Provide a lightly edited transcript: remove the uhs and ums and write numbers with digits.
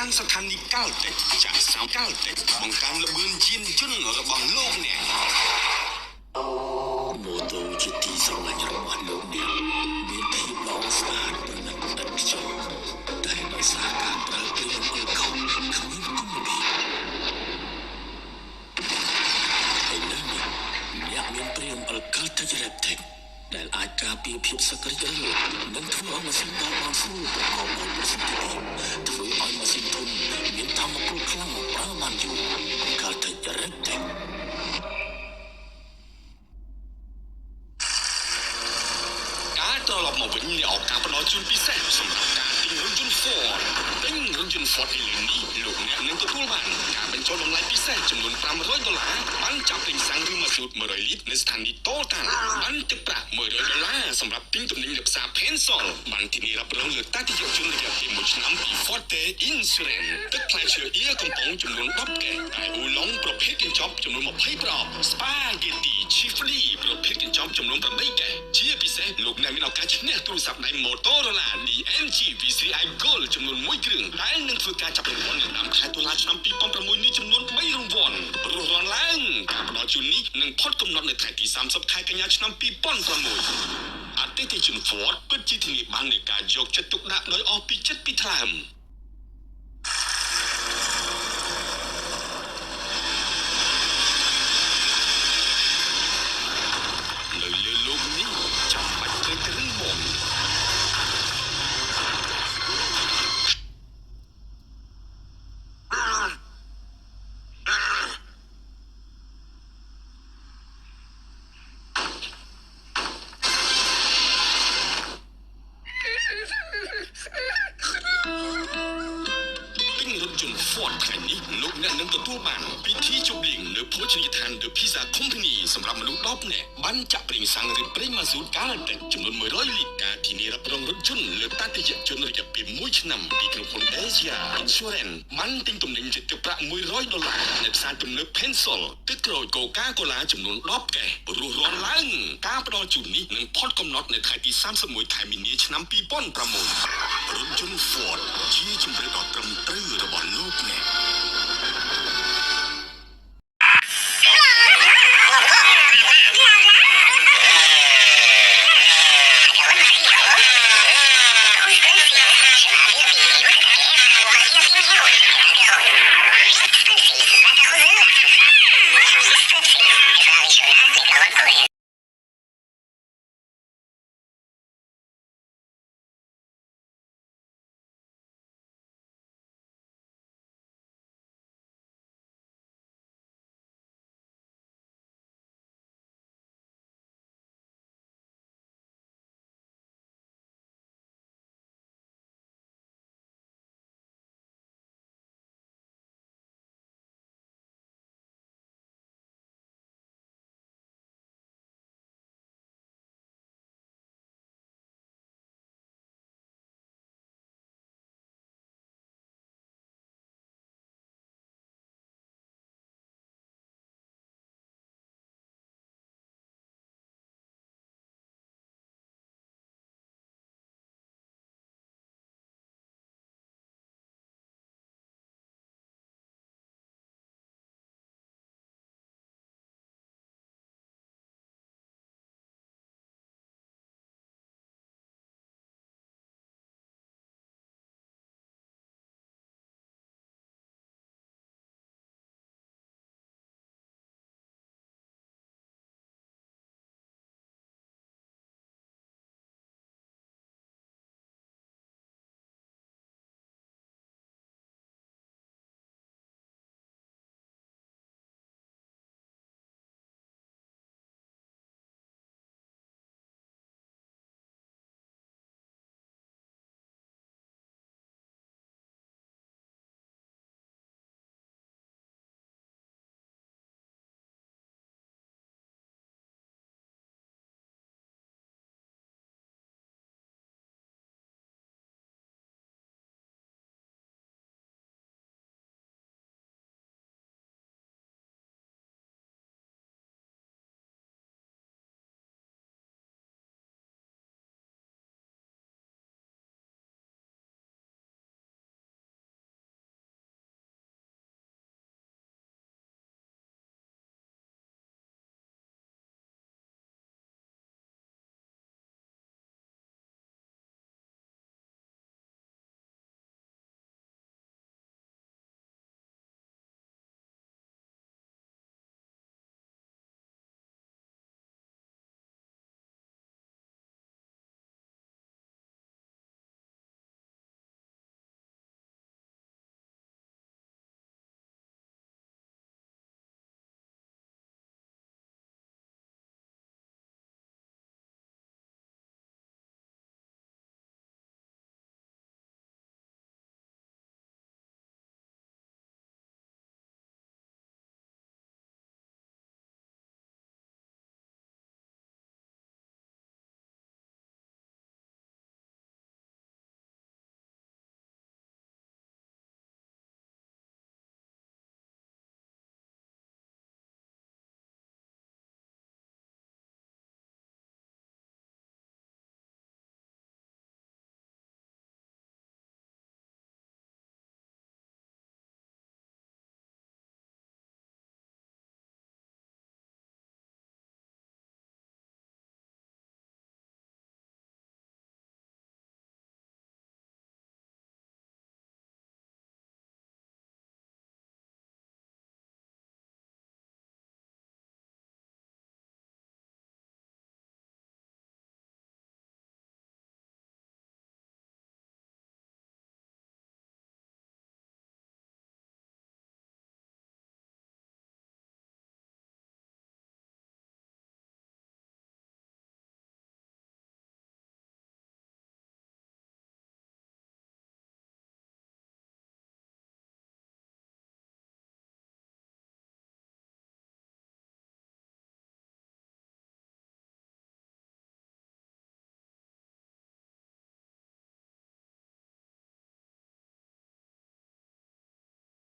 ងស្ថានីយ៍កាល់តិចចាក់សាំកាល់តិចបង្កើនល្បឿនយានយន្តរបស់លោកអ្នកម៉ូតូជាទីស្រឡាញ់របស់លោកអ្នកមានភាពល្អស្អាតប្រណិតឥតខ្ចោះតែដោយសារការប្រើប្រាស់អល់កុលគ្មានគុណភាពហើយនៅនេះអ្នកមានព្រៀងអល់កុលទៅរ៉េបតិចដែលអាចការពារភាពសក្តិរលត់និងធ្វើឲ្យម៉ាស៊ីនដើរបានស្រួលប្រកបដោយប្រសិទ្ធភាពធ្វើឲ្យម៉ាស៊ីនធុនមានថាមពលខ្លាំងប្រើបានយូរកាលទៅរ៉េបតិចការត្រឡប់មកវិញនៃឱកាសផ្ដល់ជូនពិសេសសម្រាប់ការទិញរថយន្ត Ford ទិញរថយន្ត Ford ឥឡូវនេះលោកអ្នកនឹងទទួលបានការបញ្ចូលតម្លៃពិសេសចំនួន$500បានចាប់ទិញសាំងឬម៉ាស៊ូត100លីត្រនៅស្ថានីយ៍ Total បានទឹកប្រាក់$100សម្រាប់ទិញទំនិញនៅផ្សារ Pensol បានធានារ៉ាប់រងលើតតិយជនរយៈពេល1ឆ្នាំពី Forte Insurance ទឹកផ្លែឈើអៀកំប៉ុងចំនួន10កែតែអ៊ូឡុងប្រភេទកញ្ចប់ចំនួន20ប្រអប់ Spaghetti Chifli ប្រភេទកញ្ចប់ចំនួន8កែជាពិសេសលោកអ្នកមានឱកាសឈ្នះទូរស័ព្ទដៃ Motorola DMG V3i Gold ចំនួន1គ្រឿងដែលនឹងធ្វើការចាប់រង្វាន់នៅដើមខែតុលាឆ្នាំ2006នេះចំនួន3រង្វាន់រស់រានឡើងការផ្ដល់ជូននេះនឹងផុតកំណត់នៅថ្ងៃទី30ខែកញ្ញាឆ្នាំ2006អតិថិជន Ford ពិតជាធានាបាននៃការយកចិត្តទុកដាក់ដោយអស់ពីចិត្តពីថ្លើមនៅលើលោកនេះចាំបាច់ត្រូវទៅរឹងមាំFord ថ្ងៃនេះលោកអ្នកនឹងទទួលបានពិធីជប់លៀងនៅភោជនីយដ្ឋាន The Pizza Company សម្រាប់មនុស្ស10នាក់បានចាក់ប្រេងសាំងឬប្រេងម៉ាស៊ូតកាល់តិចចំនួន100លីត្រការធានារ៉ាប់រងរថយន្តលើតតិយជនរយៈពេល1ឆ្នាំពីក្រុមហ៊ុន Asia Insurance បានទិញទំនិញជាទឹកប្រាក់$100នៅផ្សារទំនើប Pensol ទឹកក្រូច Coca-Cola ចំនួន10កែរស់រានឡើងការផ្ដល់ជូននេះនឹងផុតកំណត់នៅថ្ងៃទី31ខែមីនាឆ្នាំ2006រថយន្ត Ford ជាជម្រើសដ៏ត្រឹមត្រូវរបស់លោកអ្នក